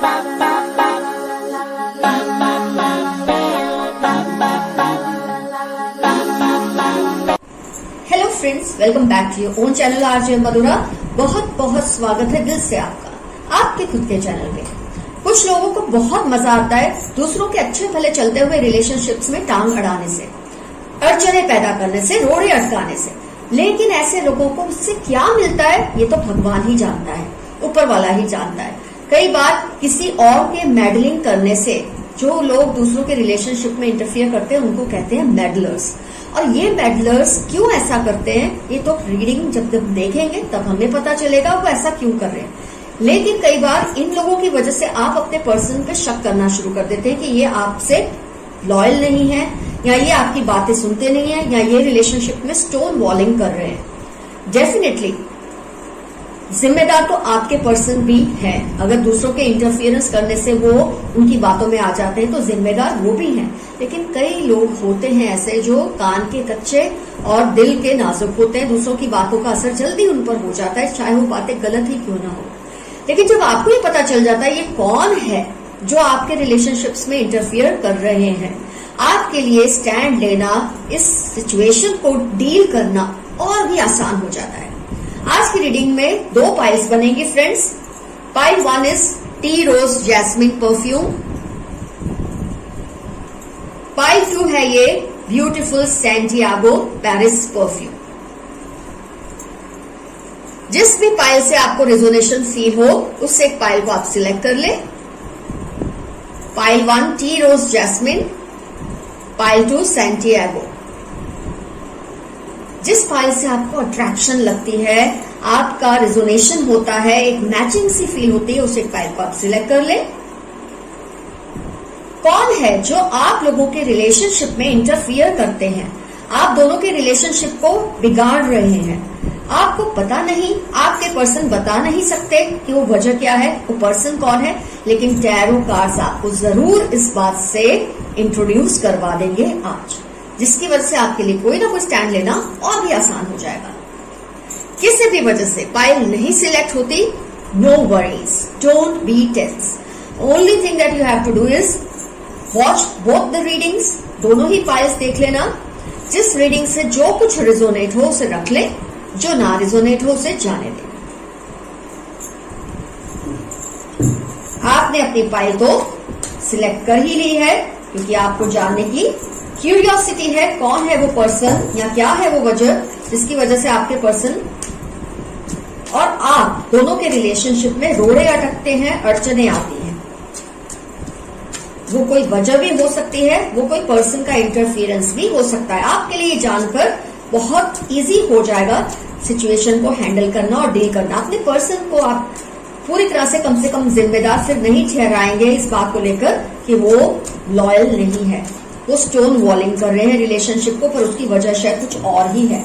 Hello friends, welcome back to your own channel RJ Madhura. बहुत बहुत स्वागत है दिल से आपका आपके खुद के चैनल में। कुछ लोगों को बहुत मजा आता है दूसरों के अच्छे भले चलते हुए रिलेशनशिप्स में टांग अड़ाने से, अड़चने पैदा करने से, रोड़े अटकाने से। लेकिन ऐसे लोगों को उससे क्या मिलता है ये तो भगवान ही जानता है, ऊपर वाला ही जानता है। कई बार किसी और के मेडलिंग करने से जो लोग दूसरों के रिलेशनशिप में इंटरफियर करते हैं उनको कहते हैं मेडलर्स। और ये मेडलर्स क्यों ऐसा करते हैं ये तो रीडिंग जब देखेंगे तब हमें पता चलेगा वो ऐसा क्यों कर रहे हैं। लेकिन कई बार इन लोगों की वजह से आप अपने पर्सन पे शक करना शुरू कर देते हैं कि ये आपसे लॉयल नहीं है, या ये आपकी बातें सुनते नहीं है, या ये रिलेशनशिप में स्टोन वॉलिंग कर रहे हैं। डेफिनेटली जिम्मेदार तो आपके पर्सन भी है। अगर दूसरों के इंटरफियरेंस करने से वो उनकी बातों में आ जाते हैं तो जिम्मेदार वो भी हैं। लेकिन कई लोग होते हैं ऐसे जो कान के कच्चे और दिल के नाजुक होते हैं। दूसरों की बातों का असर जल्दी उन पर हो जाता है, चाहे वो बातें गलत ही क्यों ना हो। लेकिन जब आपको ये पता चल जाता है ये कौन है जो आपके रिलेशनशिप्स में इंटरफियर कर रहे हैं, आपके लिए स्टैंड लेना, इस सिचुएशन को डील करना और भी आसान हो जाता है। आज की रीडिंग में 2 पाइल्स बनेंगी friends. Pile 1 is tea rose jasmine perfume. Pile 2 है ये ब्यूटीफुल सैंटियागो पेरिस परफ्यूम। जिस भी पाइल से आपको रेजोनेशन फील हो उससे एक पाइल को आप सिलेक्ट कर ले। Pile 1 T rose jasmine, pile 2 Santiago. जिस पाइल से आपको अट्रैक्शन लगती है, आपका रिजोनेशन होता है, एक मैचिंग सी फील होती है, उस एक पाइल को आप सिलेक्ट कर ले। कौन है जो आप लोगों के रिलेशनशिप में इंटरफियर करते हैं, आप दोनों के रिलेशनशिप को बिगाड़ रहे हैं। आपको पता नहीं, आपके पर्सन बता नहीं सकते कि वो वजह क्या है, वो पर्सन कौन है। लेकिन टैरो कार्ड्स आपको जरूर इस बात से इंट्रोड्यूस करवा देंगे आज, जिसकी वजह से आपके लिए कोई ना कोई स्टैंड लेना और भी आसान हो जाएगा। किसी भी वजह से पाइल नहीं सिलेक्ट होती, no worries, don't be tense. Only thing that you have to do is watch both the readings. दोनों ही पाइल्स देख लेना। जिस रीडिंग से जो कुछ रिजोनेट हो उसे रख ले, जो ना रिजोनेट हो उसे जाने दे। आपने अपनी पाइल तो सिलेक्ट कर ही ली है क्योंकि आपको जानने की क्यूरियोसिटी है कौन है वो पर्सन, या क्या है वो वजह जिसकी वजह से आपके पर्सन और आप दोनों के रिलेशनशिप में रोड़े अटकते हैं, अड़चने आती हैं। वो कोई वजह भी हो सकती है, वो कोई पर्सन का इंटरफियरेंस भी हो सकता है। आपके लिए जानकर बहुत इजी हो जाएगा सिचुएशन को हैंडल करना और डील करना। अपने पर्सन को आप पूरी तरह से कम जिम्मेदार फिर नहीं ठहराएंगे इस बात को लेकर कि वो लॉयल नहीं है, वो स्टोन वॉलिंग कर रहे हैं रिलेशनशिप को, पर उसकी वजह शायद कुछ और ही है।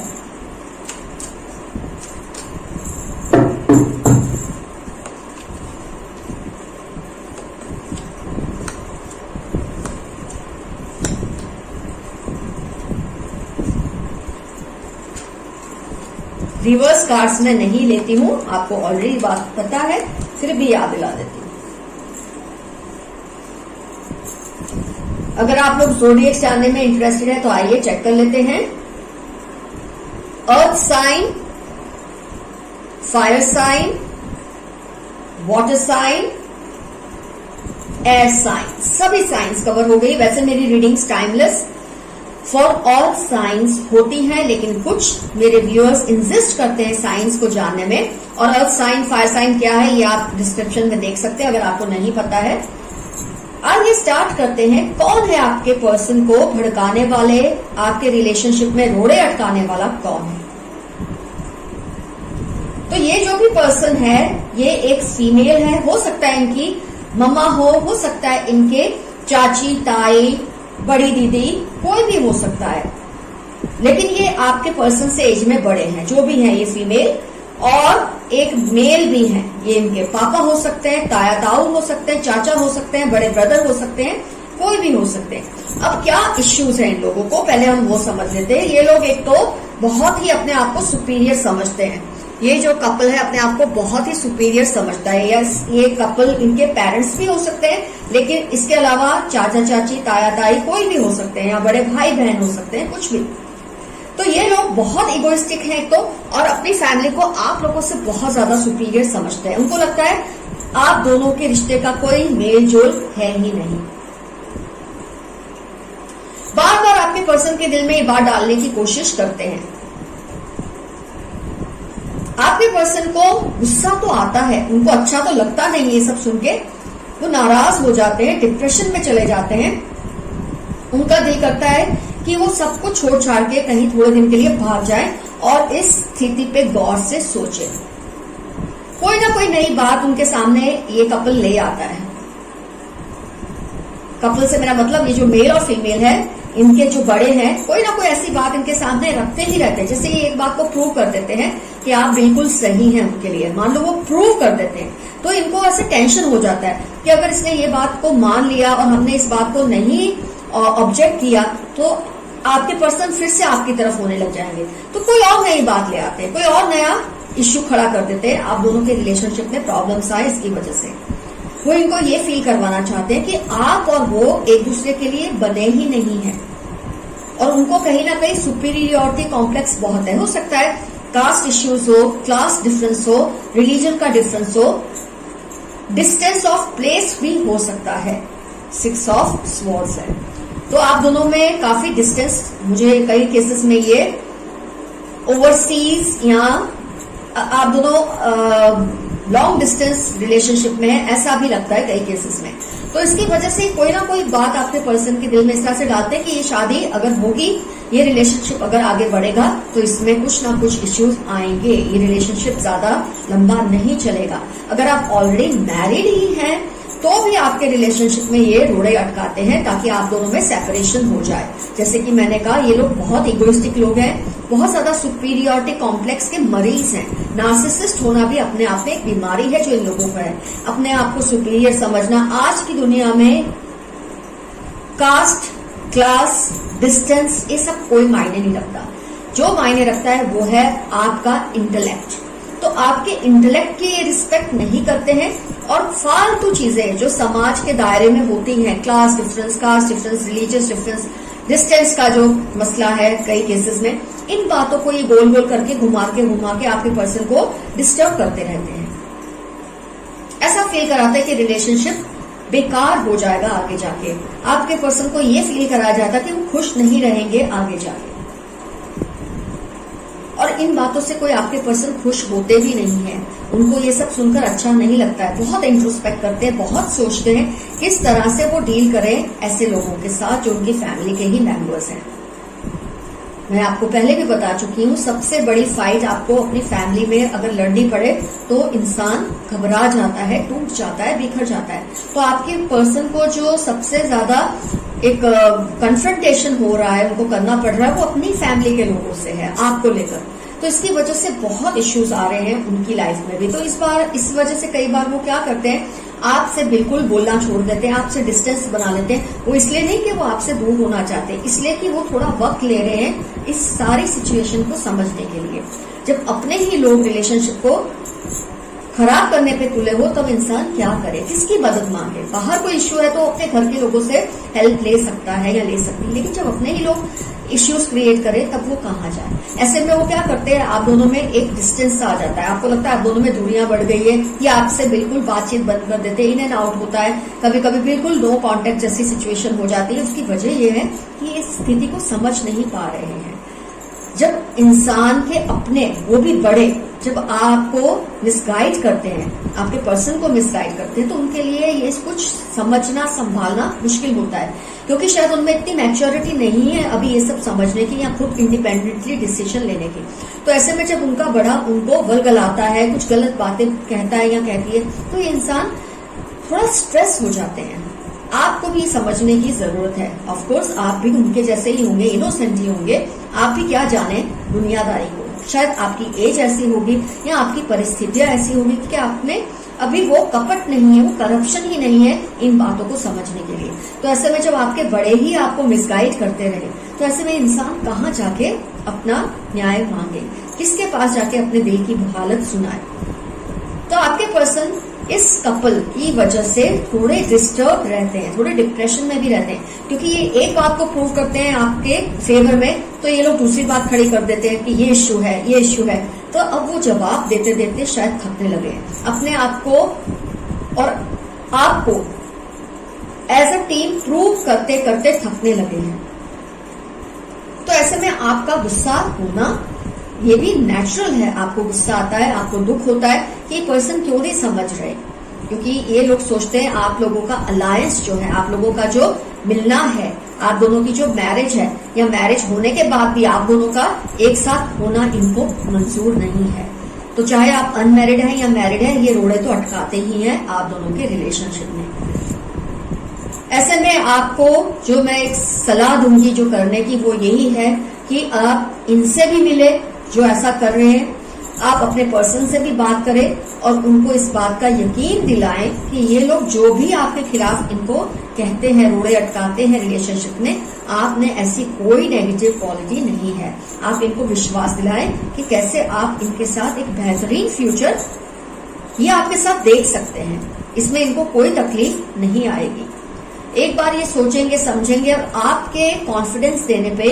रिवर्स कार्ड्स में नहीं लेती हूं, आपको ऑलरेडी बात पता है, फिर भी याद दिला देती हूं। अगर आप लोग ज़ोडिएक जानने में इंटरेस्टेड है तो आइए चेक कर लेते हैं। Earth sign, fire sign, water sign, air sign, सभी साइंस कवर हो गई। वैसे मेरी readings timeless for all signs होती हैं, लेकिन कुछ मेरे व्यूअर्स इंसिस्ट करते हैं साइंस को जानने में। और अर्थ साइन, फायर साइन क्या है ये आप डिस्क्रिप्शन में देख सकते हैं अगर आपको नहीं पता है। आइए स्टार्ट करते हैं। कौन है आपके पर्सन को भड़काने वाले, आपके रिलेशनशिप में रोड़े अटकाने वाला कौन है? तो ये जो भी पर्सन है ये एक फीमेल है। हो सकता है इनकी मम्मा हो सकता है इनके चाची, ताई, बड़ी दीदी, कोई भी हो सकता है। लेकिन ये आपके पर्सन से एज में बड़े हैं, जो भी हैं ये फीमेल, और एक मेल भी है। ये इनके पापा हो सकते हैं, ताया ताऊ हो सकते हैं, चाचा हो सकते हैं, बड़े ब्रदर हो सकते हैं, कोई भी हो सकते हैं। अब क्या इश्यूज हैं इन लोगों को, पहले हम वो समझ लेते हैं। ये लोग एक तो बहुत ही अपने आप को सुपीरियर समझते हैं, ये जो कपल है अपने आप को बहुत ही सुपीरियर समझता है। यस, ये कपल इनके पेरेंट्स भी हो सकते हैं, लेकिन इसके अलावा चाचा चाची, ताया ताई कोई भी हो सकते हैं, या बड़े भाई बहन हो सकते हैं, कुछ भी। तो ये लोग बहुत इगोइस्टिक हैं एक तो, और अपनी फैमिली को आप लोगों से बहुत ज्यादा सुपीरियर समझते हैं। उनको लगता है आप दोनों के रिश्ते का कोई मेल जोल है ही नहीं। बार बार आपके पर्सन के दिल में ये बात डालने की कोशिश करते हैं। आपके पर्सन को गुस्सा तो आता है, उनको अच्छा तो लगता नहीं ये सब सुन के, वो नाराज हो जाते हैं, डिप्रेशन में चले जाते हैं। उनका दिल करता है कि वो सब कुछ छोड़ छाड़ के कहीं थोड़े दिन के लिए भाग जाए और इस स्थिति पे गौर से सोचे। कोई ना कोई नई बात उनके सामने ये कपल ले आता है। कपल से मेरा मतलब ये जो मेल और फीमेल है, इनके जो बड़े हैं, कोई ना कोई ऐसी बात इनके सामने रखते ही रहते हैं। जैसे ये एक बात को प्रूव कर देते हैं कि आप बिल्कुल सही हैं उनके लिए, मान लो वो प्रूव कर देते हैं, तो इनको ऐसे टेंशन हो जाता है कि अगर इसने ये बात को मान लिया और हमने इस बात को नहीं ऑब्जेक्ट किया तो आपके पर्सन फिर से आपकी तरफ होने लग जाएंगे। तो कोई और नई बात ले आते हैं, कोई और नया इश्यू खड़ा कर देते हैं। आप दोनों के रिलेशनशिप में प्रॉब्लम्स आए इसकी वजह से। वो इनको ये फील करवाना चाहते हैं कि आप और वो एक दूसरे के लिए बने ही नहीं है, और उनको कहीं ना कहीं सुपीरियरिटी कॉम्प्लेक्स बहुत है। हो सकता है कास्ट इश्यूज हो, क्लास डिफरेंस हो, रिलीजन का डिफरेंस हो, डिस्टेंस ऑफ प्लेस भी हो सकता है। 6 ऑफ स्वॉर्ड्स है, तो आप दोनों में काफी डिस्टेंस, मुझे कई केसेस में ये ओवरसीज या आप दोनों लॉन्ग डिस्टेंस रिलेशनशिप में है, ऐसा भी लगता है कई केसेस में। तो इसकी वजह से कोई ना कोई बात आपके पर्सन के दिल में इस तरह से डालते हैं कि ये शादी अगर होगी, ये रिलेशनशिप अगर आगे बढ़ेगा तो इसमें कुछ ना कुछ इश्यूज आएंगे, ये रिलेशनशिप ज्यादा लंबा नहीं चलेगा। अगर आप ऑलरेडी मैरिड ही हैं तो भी आपके रिलेशनशिप में ये रोड़े अटकाते हैं ताकि आप दोनों में सेपरेशन हो जाए। जैसे कि मैंने कहा, ये लोग बहुत इगोइस्टिक लोग हैं, बहुत ज्यादा सुपीरियरिटी कॉम्प्लेक्स के मरीज हैं। नार्सिसिस्ट होना भी अपने आप में एक बीमारी है जो इन लोगों को है। अपने आप को सुपीरियर समझना। आज की दुनिया में कास्ट, क्लास, डिस्टेंस, ये सब कोई मायने नहीं रखता। जो मायने रखता है वो है आपका इंटेलेक्ट। तो आपके इंटेलेक्ट की ये रिस्पेक्ट नहीं करते हैं, और फालतू चीजें जो समाज के दायरे में होती हैं, class difference, caste difference, religious difference, distance का जो मसला है कई केसेस में, इन बातों को ये गोल गोल करके घुमा के आपके पर्सन को डिस्टर्ब करते रहते हैं। ऐसा फील कराते हैं कि रिलेशनशिप बेकार हो जाएगा आगे जाके। आपके पर्सन को ये फील कराया जाता है कि वो खुश नहीं रहेंगे आगे जाके, और इन बातों से कोई आपके पर्सन खुश होते भी नहीं है। उनको ये सब सुनकर अच्छा नहीं लगता है। बहुत इंट्रोस्पेक्ट करते हैं, बहुत सोचते हैं किस तरह से वो डील करें ऐसे लोगों के साथ जो उनकी फैमिली के ही मेंबर्स हैं। मैं आपको पहले भी बता चुकी हूँ, सबसे बड़ी फाइट आपको अपनी फैमिली में अगर लड़नी पड़े तो इंसान घबरा जाता है, टूट जाता है, बिखर जाता है। तो आपके पर्सन को जो सबसे ज्यादा एक कन्फ्रंटेशन हो रहा है, उनको करना पड़ रहा है, वो अपनी फैमिली के लोगों से है, आपको लेकर। तो इसकी वजह से बहुत इश्यूज आ रहे हैं उनकी लाइफ में भी। तो इस वजह से कई बार वो क्या करते हैं, आपसे बिल्कुल बोलना छोड़ देते हैं, आपसे डिस्टेंस बना लेते हैं। वो इसलिए नहीं कि वो आपसे दूर होना चाहते, इसलिए कि वो थोड़ा वक्त ले रहे हैं इस सारी सिचुएशन को समझने के लिए। जब अपने ही लोग रिलेशनशिप को खराब करने पे तुले हो तब इंसान क्या करे, किसकी मदद मांगे। बाहर कोई इश्यू है तो अपने घर के लोगों से हेल्प ले सकता है या ले सकती है, लेकिन जब अपने ही लोग इश्यूज क्रिएट करे तब वो कहाँ जाए। ऐसे में वो क्या करते हैं, आप दोनों में एक डिस्टेंस आ जाता है। आपको लगता है आप दोनों में दूरियां बढ़ गई है, या आपसे बिल्कुल बातचीत बंद कर देते हैं, इन एंड आउट होता है। कभी कभी बिल्कुल नो कॉन्टेक्ट जैसी सिचुएशन हो जाती है। उसकी वजह यह है कि इस स्थिति को समझ नहीं पा रहे हैं। जब इंसान के अपने, वो भी बड़े, जब आपको मिसगाइड करते हैं, आपके पर्सन को मिसगाइड करते हैं, तो उनके लिए ये कुछ समझना संभालना मुश्किल होता है, क्योंकि शायद उनमें इतनी मैच्योरिटी नहीं है अभी ये सब समझने की या खुद इंडिपेंडेंटली डिसीजन लेने की। तो ऐसे में जब उनका बड़ा उनको वलगलाता है, कुछ गलत बातें कहता है या कहती है, तो ये इंसान थोड़ा स्ट्रेस हो जाते हैं। आपको भी समझने की जरूरत है। ऑफ कोर्स आप भी उनके जैसे ही होंगे, इनोसेंट ही होंगे। आप भी क्या जाने दुनियादारी को, शायद आपकी एज ऐसी होगी या आपकी परिस्थितियां ऐसी होगी कि आपने अभी वो कपट नहीं है, वो करप्शन ही नहीं है इन बातों को समझने के लिए। तो ऐसे में जब आपके बड़े ही आपको मिसगाइड करते रहे, तो ऐसे में इंसान कहाँ जाके अपना न्याय मांगे, किसके पास जाके अपने दिल की हालत सुनाए। तो आपके पर्सन इस कपल की वजह से थोड़े डिस्टर्ब रहते हैं, थोड़े डिप्रेशन में भी रहते हैं, क्योंकि ये एक बात को प्रूव करते हैं आपके फेवर में, तो ये लोग दूसरी बात खड़ी कर देते हैं कि ये इश्यू है, ये इश्यू है। तो अब वो जवाब देते देते शायद थकने लगे हैं, अपने आप को और आपको एज अ टीम प्रूव करते करते थकने लगे हैं। तो ऐसे में आपका गुस्सा होना ये भी नेचुरल है। आपको गुस्सा आता है, आपको दुख होता है कि पर्सन क्यों नहीं समझ रहे, क्योंकि ये लोग सोचते हैं आप लोगों का अलायंस जो है, आप लोगों का जो मिलना है, आप दोनों की जो मैरिज है, या मैरिज होने के बाद भी आप दोनों का एक साथ होना इनको मंजूर नहीं है। तो चाहे आप अनमैरिड हैं या मैरिड हैं, ये रोड़े तो अटकाते ही हैं आप दोनों के रिलेशनशिप में। ऐसे में आपको जो मैं एक सलाह दूंगी जो करने की, वो यही है कि आप इनसे भी मिले जो ऐसा कर रहे हैं, आप अपने पर्सन से भी बात करें और उनको इस बात का यकीन दिलाएं कि ये लोग जो भी आपके खिलाफ इनको कहते हैं, रोड़े अटकाते हैं रिलेशनशिप में, आपने ऐसी कोई नेगेटिव क्वालिटी नहीं है। आप इनको विश्वास दिलाएं कि कैसे आप इनके साथ एक बेहतरीन फ्यूचर ये आपके साथ देख सकते हैं, इसमें इनको कोई तकलीफ नहीं आएगी। एक बार ये सोचेंगे, समझेंगे, और आपके कॉन्फिडेंस देने पे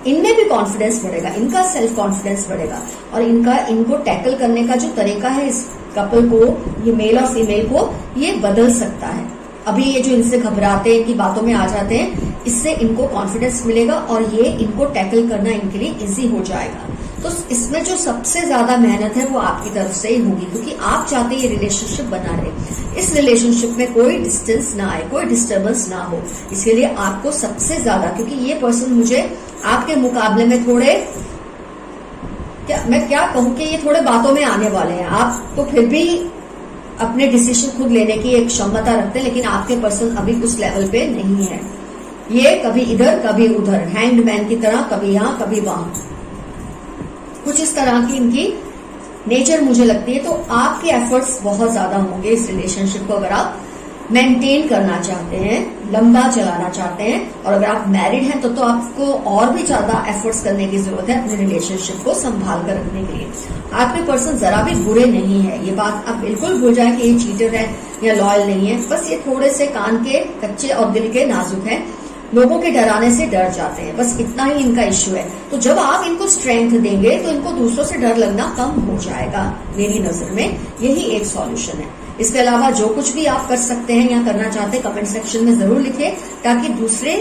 इनमें भी कॉन्फिडेंस बढ़ेगा, इनका सेल्फ कॉन्फिडेंस बढ़ेगा, और इनको टैकल करने का जो तरीका है इस कपल को, ये मेल और फीमेल को, ये बदल सकता है। अभी ये जो इनसे घबराते हैं कि बातों में आ जाते हैं, इससे इनको कॉन्फिडेंस मिलेगा और ये इनको टैकल करना इनके लिए इजी हो जाएगा। तो इसमें जो सबसे ज्यादा मेहनत है वो आपकी तरफ से ही होगी, क्योंकि आप चाहते हैं ये रिलेशनशिप बना रहे, इस रिलेशनशिप में कोई डिस्टेंस ना आए, कोई डिस्टर्बेंस ना हो। इसके लिए आपको सबसे ज्यादा, क्योंकि ये पर्सन मुझे आपके मुकाबले में थोड़े, मैं क्या कहूं कि ये थोड़े बातों में आने वाले हैं। आप तो फिर भी अपने डिसीजन खुद लेने की एक क्षमता रखते हैं, लेकिन आपके पर्सन अभी उस लेवल पे नहीं है। ये कभी इधर कभी उधर, हैंग्ड मैन की तरह, कभी यहां कभी वहां, कुछ इस तरह की इनकी नेचर मुझे लगती है। तो आपके एफर्ट्स बहुत ज्यादा होंगे इस रिलेशनशिप को अगर आप मेंटेन करना चाहते हैं, लंबा चलाना चाहते हैं। और अगर आप मैरिड हैं तो आपको और भी ज्यादा एफर्ट्स करने की जरूरत है अपने रिलेशनशिप को संभाल कर रखने के लिए। आपके पर्सन जरा भी बुरे नहीं है, ये बात आप बिल्कुल भूल जाए कि ये चीटर है या लॉयल नहीं है। बस ये थोड़े से कान के कच्चे और दिल के नाजुक हैं, लोगों के डराने से डर जाते हैं, बस इतना ही इनका इश्यू है। तो जब आप इनको स्ट्रेंथ देंगे तो इनको दूसरों से डर लगना कम हो जाएगा। मेरी नजर में यही एक सॉल्यूशन है। इसके अलावा जो कुछ भी आप कर सकते हैं या करना चाहते हैं, कमेंट सेक्शन में जरूर लिखिए, ताकि दूसरे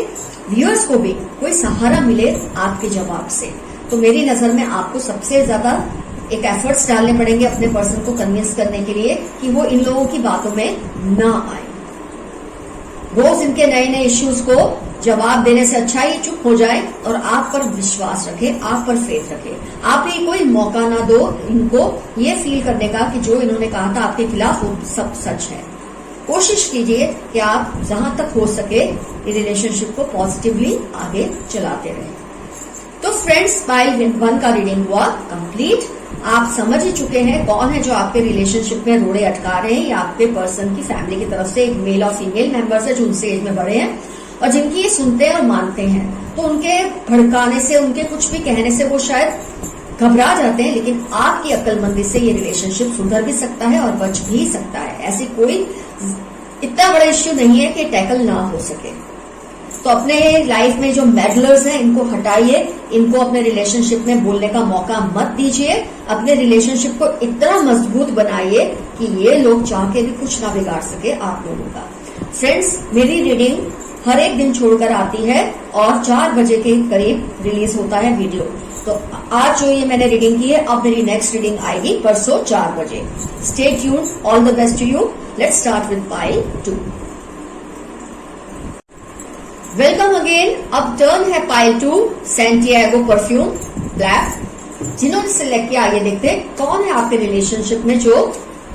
व्यूअर्स को भी कोई सहारा मिले आपके जवाब से। तो मेरी नजर में आपको सबसे ज्यादा एक एफर्ट्स डालने पड़ेंगे अपने पर्सन को कन्विंस करने के लिए कि वो इन लोगों की बातों में ना आए। रोज इनके नए नए इश्यूज को जवाब देने से अच्छा ही चुप हो जाए और आप पर विश्वास रखे, आप पर फेथ रखे। आप ही कोई मौका ना दो इनको ये फील करने का कि जो इन्होंने कहा था आपके खिलाफ वो सब सच है। कोशिश कीजिए कि आप जहां तक हो सके रिलेशनशिप को पॉजिटिवली आगे चलाते रहें। तो फ्रेंड्स, पाइल 1 का रीडिंग हुआ कंप्लीट। आप समझ ही चुके हैं कौन है जो आपके रिलेशनशिप में रोड़े अटका रहे हैं। या आपके पर्सन की फैमिली की तरफ से एक मेल और फीमेल मेंबर्स है जो उनसे एज में बड़े हैं और जिनकी ये सुनते हैं और मानते हैं। तो उनके भड़काने से, उनके कुछ भी कहने से वो शायद घबरा जाते हैं, लेकिन आपकी अक्लमंदी से ये रिलेशनशिप सुधर भी सकता है और बच भी सकता है। ऐसी कोई इतना बड़ा इश्यू नहीं है कि टैकल ना हो सके। तो अपने लाइफ में जो मेडलर्स हैं इनको हटाइए, इनको अपने रिलेशनशिप में बोलने का मौका मत दीजिए। अपने रिलेशनशिप को इतना मजबूत बनाइए कि ये लोग चाह के भी कुछ ना बिगाड़ सके आप लोगों का। फ्रेंड्स, मेरी रीडिंग हर एक दिन छोड़कर आती है और 4 बजे के करीब रिलीज होता है वीडियो। तो आज जो ये मैंने रीडिंग की है, अब मेरी नेक्स्ट रीडिंग आएगी परसों 4 बजे। Stay tuned, all the best to you. Let's start with pile 2। Welcome again. अब टर्न है पाइल 2, सैंटियागो परफ्यूम ब्लैक। जिन्होंने सिलेक्ट किया, आइए देखते हैं कौन है आपके रिलेशनशिप में जो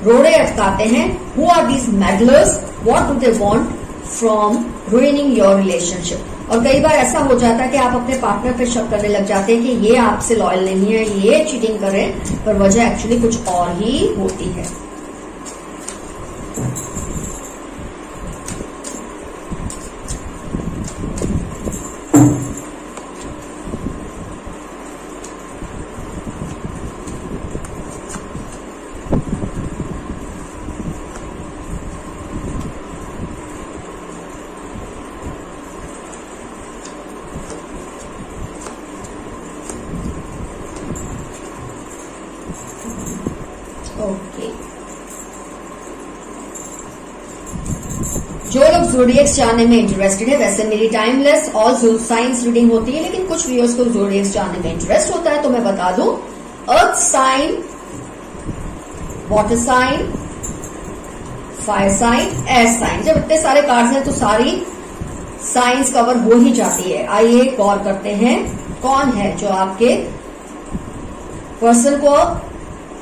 रोड़े अटकाते हैं। Who are these meddlers, what do they want from ruining your relationship। और कई बार ऐसा हो जाता है कि आप अपने पार्टनर पे शक करने लग जाते हैं कि ये आपसे लॉयल नहीं है, ये चीटिंग कर रहे हैं, पर वजह एक्चुअली कुछ और ही होती है। ओके, जो लोग ज़ोडिएक्स जानने में इंटरेस्टेड है, वैसे मेरी टाइमलेस ऑल साइंस रीडिंग होती है, लेकिन कुछ व्यूअर्स को ज़ोडिएक्स जानने में इंटरेस्ट होता है, तो मैं बता दूं earth sign, water sign, fire sign, air sign. जब इतने सारे कार्ड्स हैं तो सारी साइंस कवर हो ही जाती है। आइए गौर करते हैं कौन है जो आपके पर्सन को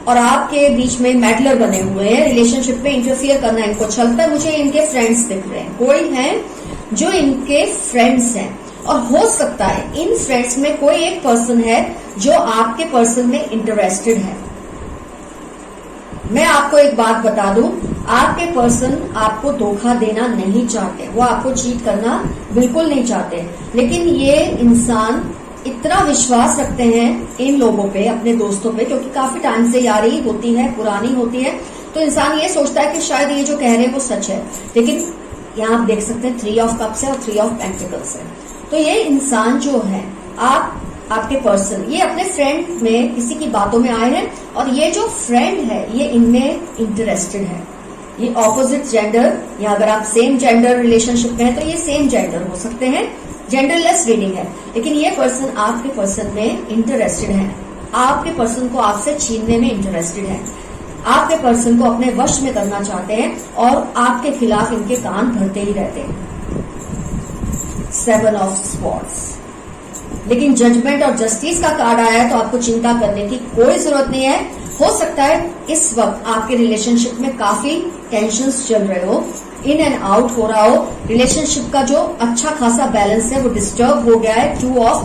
और आपके बीच में मैडलर बने हुए हैं, रिलेशनशिप में इंटरफियर करना इनको चलता है। मुझे इनके फ्रेंड्स दिख रहे हैं, कोई है जो इनके फ्रेंड्स हैं, और हो सकता है इन फ्रेंड्स में कोई एक पर्सन है जो आपके पर्सन में इंटरेस्टेड है। मैं आपको एक बात बता दूं, आपके पर्सन आपको धोखा देना नहीं चाहते, वो आपको चीट करना बिल्कुल नहीं चाहते, लेकिन ये इंसान इतना विश्वास रखते हैं इन लोगों पे, अपने दोस्तों पे, क्योंकि काफी टाइम से यारी होती है, पुरानी होती है, तो इंसान ये सोचता है कि शायद ये जो कह रहे हैं वो सच है। लेकिन यहाँ आप देख सकते हैं 3 ऑफ कप्स है और 3 ऑफ पेंटिकल्स है। तो ये इंसान जो है, आपके पर्सन, ये अपने फ्रेंड में किसी की बातों में आए हैं, और ये जो फ्रेंड है ये इनमें इंटरेस्टेड है। ये ऑपोजिट जेंडर, या अगर आप सेम जेंडर रिलेशनशिप में है तो ये सेम जेंडर हो सकते हैं, जेंडरलेस रीडिंग है, लेकिन ये पर्सन आपके पर्सन में इंटरेस्टेड है, आपके पर्सन को आपसे छीनने में इंटरेस्टेड है, आपके पर्सन को अपने वश में करना चाहते हैं, और आपके खिलाफ इनके कान भरते ही रहते हैं। 7 ऑफ स्वॉर्ड्स, लेकिन जजमेंट और जस्टिस का कार्ड आया है, तो आपको चिंता करने की कोई जरूरत नहीं है। हो सकता है इस वक्त आपके रिलेशनशिप में काफी टेंशन्स चल रहे हो, इन एंड आउट हो रहा हो, रिलेशनशिप का जो अच्छा खासा बैलेंस है वो डिस्टर्ब हो गया है। 2 of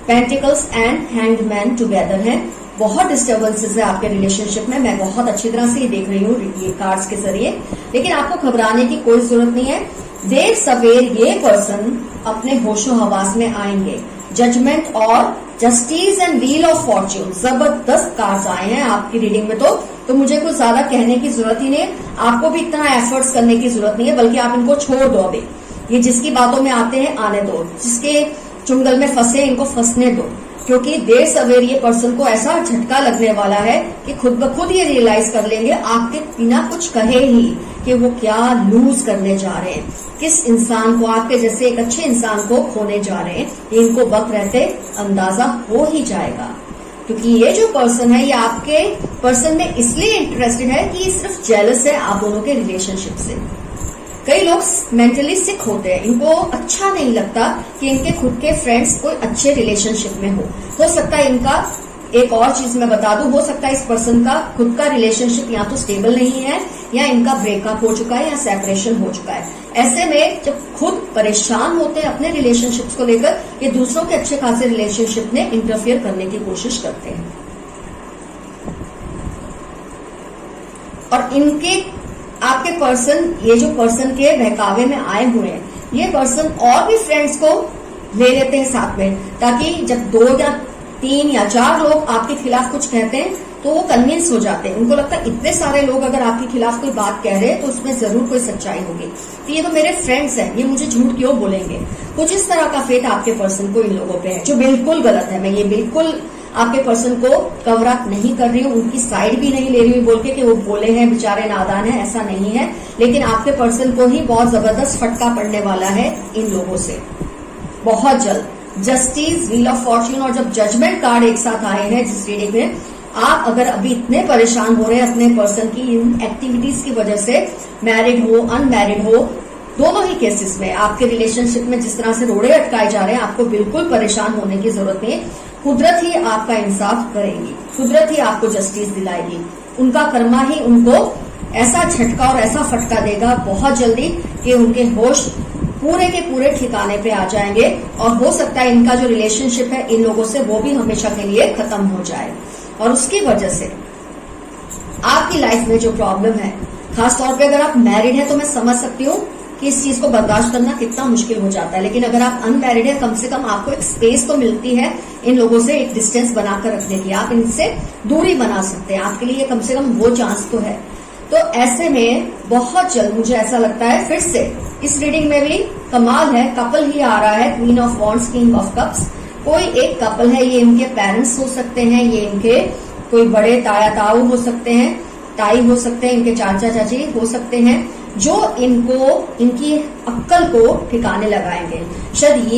pentacles and hangman together है, बहुत डिस्टर्बेंसेस है आपके रिलेशनशिप में, मैं बहुत अच्छी तरह से देख रही हूँ ये कार्ड्स के जरिए, लेकिन आपको घबराने की कोई जरूरत नहीं है। देर सवेर ये पर्सन अपने होशो हवास में आएंगे। जजमेंट और justice and wheel of Fortune, जबरदस्त कार्ड्स आए हैं आपकी रीडिंग में, तो मुझे कुछ ज्यादा कहने की जरूरत ही नहीं है, आपको भी इतना एफर्ट्स करने की जरूरत नहीं है, बल्कि आप इनको छोड़ दो। अभी ये जिसकी बातों में आते हैं आने दो, जिसके चुंगल में फंसे इनको फंसने दो, क्योंकि देर सवेर ये पर्सन को ऐसा झटका लगने वाला है कि खुद ब खुद ये रियलाइज कर लेंगे आपके बिना कुछ कहे ही कि वो क्या लूज करने जा रहे हैं, किस इंसान को, आपके जैसे एक अच्छे इंसान को खोने जा रहे हैं। ये इनको वक्त रहते अंदाजा हो ही जाएगा, क्योंकि ये जो पर्सन है ये आपके पर्सन में इसलिए इंटरेस्टेड है कि ये सिर्फ जेलस है आप दोनों के रिलेशनशिप से। कई लोग मेंटली सिक होते हैं, इनको अच्छा नहीं लगता कि इनके खुद के फ्रेंड्स कोई अच्छे रिलेशनशिप में हो सकता है इनका, एक और चीज मैं बता दूं, हो सकता है इस पर्सन का खुद का रिलेशनशिप या तो स्टेबल नहीं है, या इनका ब्रेकअप हो चुका है, या सेपरेशन हो चुका है। ऐसे में जब खुद परेशान होते हैं अपने रिलेशनशिप्स को लेकर, ये दूसरों के अच्छे खासे रिलेशनशिप में इंटरफियर करने की कोशिश करते हैं, और इनके आपके पर्सन, ये जो पर्सन के बहकावे में आए हुए हैं, ये पर्सन और भी फ्रेंड्स को ले लेते हैं साथ में, ताकि जब 2 या 3 या 4 लोग आपके खिलाफ कुछ कहते हैं तो वो कन्विंस हो जाते हैं। उनको लगता है इतने सारे लोग अगर आपके खिलाफ कोई बात कह रहे हैं तो उसमें जरूर कोई सच्चाई होगी, तो ये तो मेरे फ्रेंड्स हैं, ये मुझे झूठ क्यों बोलेंगे। कुछ इस तरह का फेथ आपके पर्सन को इन लोगों पे है, जो बिल्कुल गलत है। मैं ये बिल्कुल आपके पर्सन को कवर अप नहीं कर रही हूँ, उनकी साइड भी नहीं ले रही हूँ बोल के कि वो बोले हैं बेचारे नादान है, ऐसा नहीं है। लेकिन आपके पर्सन को ही बहुत जबरदस्त फटका पड़ने वाला है इन लोगों से बहुत जल्द। जस्टिस, व्हील ऑफ फॉर्च्यून और जब जजमेंट कार्ड एक साथ आए हैं जिस रीडिंग में, आप अगर अभी इतने परेशान हो रहे हैं अपने पर्सन की इन एक्टिविटीज की वजह से, मैरिड हो अनमैरिड हो, दोनों ही केसेस में आपके रिलेशनशिप में जिस तरह से रोड़े अटकाए जा रहे हैं, आपको बिल्कुल परेशान होने की जरूरत नहीं है। कुदरत ही आपका इंसाफ करेगी, कुदरत ही आपको जस्टिस दिलाएगी, उनका कर्मा ही उनको ऐसा झटका और ऐसा फटका देगा बहुत जल्दी कि उनके होश पूरे के पूरे ठिकाने पे आ जाएंगे और हो सकता है इनका जो रिलेशनशिप है इन लोगों से वो भी हमेशा के लिए खत्म हो जाए। और उसकी वजह से आपकी लाइफ में जो प्रॉब्लम है, खासतौर पे अगर आप मैरिड हैं तो मैं समझ सकती हूँ कि इस चीज को बर्दाश्त करना कितना मुश्किल हो जाता है, लेकिन अगर आप अनमैरिड है कम से कम आपको एक स्पेस तो मिलती है इन लोगों से एक डिस्टेंस बनाकर रखने की, आप इनसे दूरी बना सकते हैं, आपके लिए कम से कम वो चांस तो है। तो ऐसे में बहुत जल्द मुझे ऐसा लगता है फिर से इस रीडिंग में भी कमाल है, कपल ही आ रहा है, queen of wands, king of cups. कोई एक कपल है, ये इनके पेरेंट्स हो सकते हैं, ये इनके कोई बड़े ताया ताऊ हो सकते हैं, ताई हो सकते हैं, इनके चाचा चाची हो सकते हैं, जो इनको इनकी अक्ल को ठिकाने लगाएंगे। शायद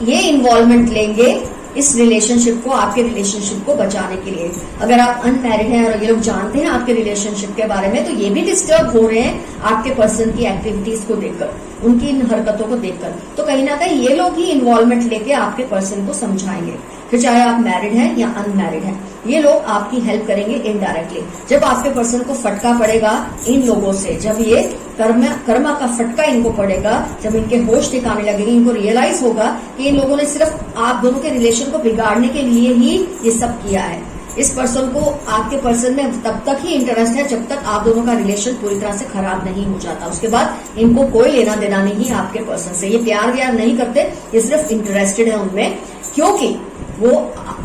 ये इन्वॉल्वमेंट लेंगे इस रिलेशनशिप को, आपके रिलेशनशिप को बचाने के लिए। अगर आप अनमैरिड हैं और ये लोग जानते हैं आपके रिलेशनशिप के बारे में, तो ये भी डिस्टर्ब हो रहे हैं आपके पर्सन की एक्टिविटीज को देखकर, उनकी इन हरकतों को देखकर। तो कहीं ना कहीं ये लोग ही इन्वॉल्वमेंट लेके आपके पर्सन को समझाएंगे, फिर चाहे आप मैरिड हैं या अनमैरिड हैं, ये लोग आपकी हेल्प करेंगे इनडायरेक्टली। जब आपके पर्सन को फटका पड़ेगा इन लोगों से, जब ये कर्मा का फटका इनको पड़ेगा, जब इनके होश ठिकाने लगेंगे, इनको रियलाइज होगा कि इन लोगों ने सिर्फ आप दोनों के रिलेशन को बिगाड़ने के लिए ही ये सब किया है। इस पर्सन को आपके पर्सन में तब तक ही इंटरेस्ट है जब तक आप दोनों का रिलेशन पूरी तरह से खराब नहीं हो जाता, उसके बाद इनको कोई लेना देना नहीं आपके पर्सन से। ये प्यार व्यार नहीं करते, ये सिर्फ इंटरेस्टेड है उनमें, क्योंकि वो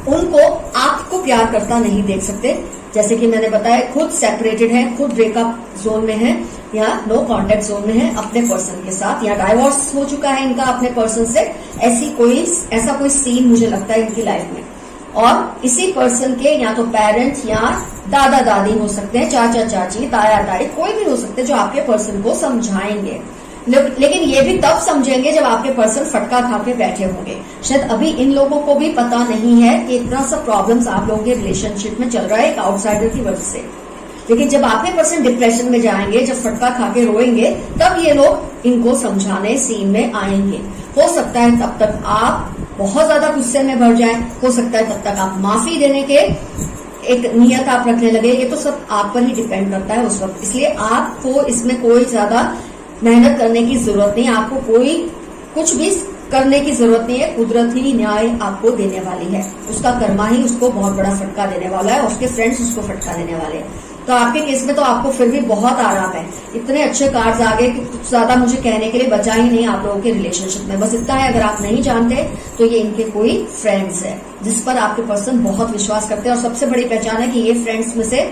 उनको आपको प्यार करता नहीं देख सकते। जैसे कि मैंने बताया, खुद सेपरेटेड है, खुद ब्रेकअप जोन में है या नो कांटेक्ट जोन में है अपने पर्सन के साथ, या डाइवोर्स हो चुका है इनका अपने पर्सन से। ऐसा कोई सीन मुझे लगता है इनकी लाइफ में। और इसी पर्सन के या तो पेरेंट्स या दादा दादी हो सकते हैं, चाचा चाची, ताया ताई, कोई भी हो सकते हैं जो आपके पर्सन को समझाएंगे। लेकिन ये भी तब समझेंगे जब आपके पर्सन फटका खा के बैठे होंगे। शायद अभी इन लोगों को भी पता नहीं है कि इतना सब प्रॉब्लम्स आप लोगों के रिलेशनशिप में चल रहा है एक आउटसाइडर की वजह से। लेकिन जब आपके पर्सन डिप्रेशन में जाएंगे, जब फटका खा के रोएंगे, तब ये लोग इनको समझाने सीन में आएंगे। हो सकता है तब तक आप बहुत ज्यादा गुस्से में भर जाए, हो सकता है तब तक आप माफी देने के एक नियत आप रखने लगे। ये तो सब आप पर ही डिपेंड करता है उस वक्त, इसलिए आपको इसमें कोई ज्यादा मेहनत करने की जरूरत नहीं, आपको कोई कुछ भी करने की जरूरत नहीं है। कुदरत ही न्याय आपको देने वाली है, उसका कर्मा ही उसको बहुत बड़ा फटका देने वाला है और उसके फ्रेंड्स उसको फटका देने वाले हैं। तो आपके केस में तो आपको फिर भी बहुत आराम है, इतने अच्छे कार्ड्स आ गए कि कुछ ज्यादा मुझे कहने के लिए बचा ही नहीं आप लोगों के रिलेशनशिप में। बस इतना है, अगर आप नहीं जानते तो ये इनके कोई फ्रेंड्स है जिस पर आपके पर्सन बहुत विश्वास करते हैं। और सबसे बड़ी पहचान है कि ये फ्रेंड्स में से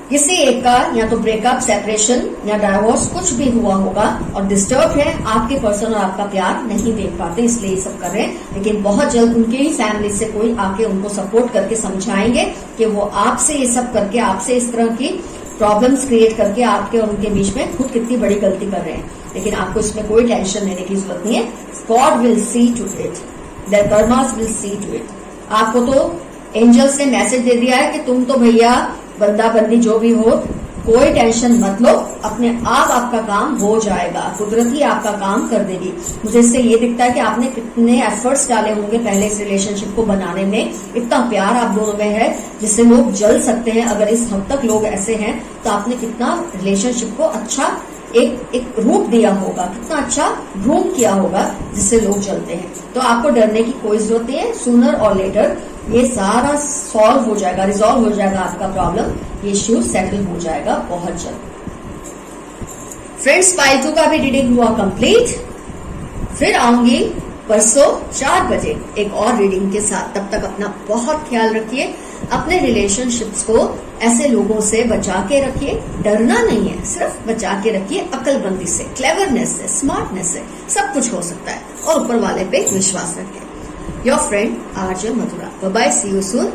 किसी एक का या तो ब्रेकअप, सेपरेशन या डाइवोर्स कुछ भी हुआ होगा और डिस्टर्ब है, आपके पर्सन और आपका प्यार नहीं देख पाते, इसलिए ये सब कर रहे हैं। लेकिन बहुत जल्द उनके ही फैमिली से कोई आके उनको सपोर्ट करके समझाएंगे कि वो आपसे ये सब करके, आपसे इस तरह की प्रॉब्लम्स क्रिएट करके आपके और उनके बीच में खुद कितनी बड़ी गलती कर रहे हैं। लेकिन आपको इसमें कोई टेंशन लेने की जरूरत नहीं है। God will see to it, their karmas will see to it. आपको तो एंजल्स ने मैसेज दे दिया है कि तुम तो भैया बंदा बंदी जो भी हो, कोई टेंशन मत लो, अपने आप आपका काम हो जाएगा, कुदरत ही आपका काम कर देगी। मुझे इससे ये दिखता है कि आपने कितने एफर्ट्स डाले होंगे पहले इस रिलेशनशिप को बनाने में, इतना प्यार आप दोनों में है जिससे लोग जल सकते हैं। अगर इस हद तक लोग ऐसे हैं तो आपने कितना रिलेशनशिप को अच्छा एक रूप दिया होगा, कितना अच्छा ग्रूम किया होगा जिससे लोग चलते हैं। तो आपको डरने की कोई जरूरत नहीं है। सूनर और लेटर ये सारा सॉल्व हो जाएगा, रिजॉल्व हो जाएगा आपका प्रॉब्लम, ये इश्यू सेटल हो जाएगा बहुत जल्द। फ्रेंड्स, पाइल 2 का भी रीडिंग हुआ कंप्लीट। फिर आऊंगी परसों 4 बजे एक और रीडिंग के साथ। तब तक अपना बहुत ख्याल रखिए, अपने रिलेशनशिप्स को ऐसे लोगों से बचा के रखिए। डरना नहीं है, सिर्फ बचा के रखिए, अक्लबंदी से, क्लेवरनेस से, स्मार्टनेस से सब कुछ हो सकता है। और ऊपर वाले पे विश्वास रखिए। Your friend RJ Madhura. Bye bye, see you soon.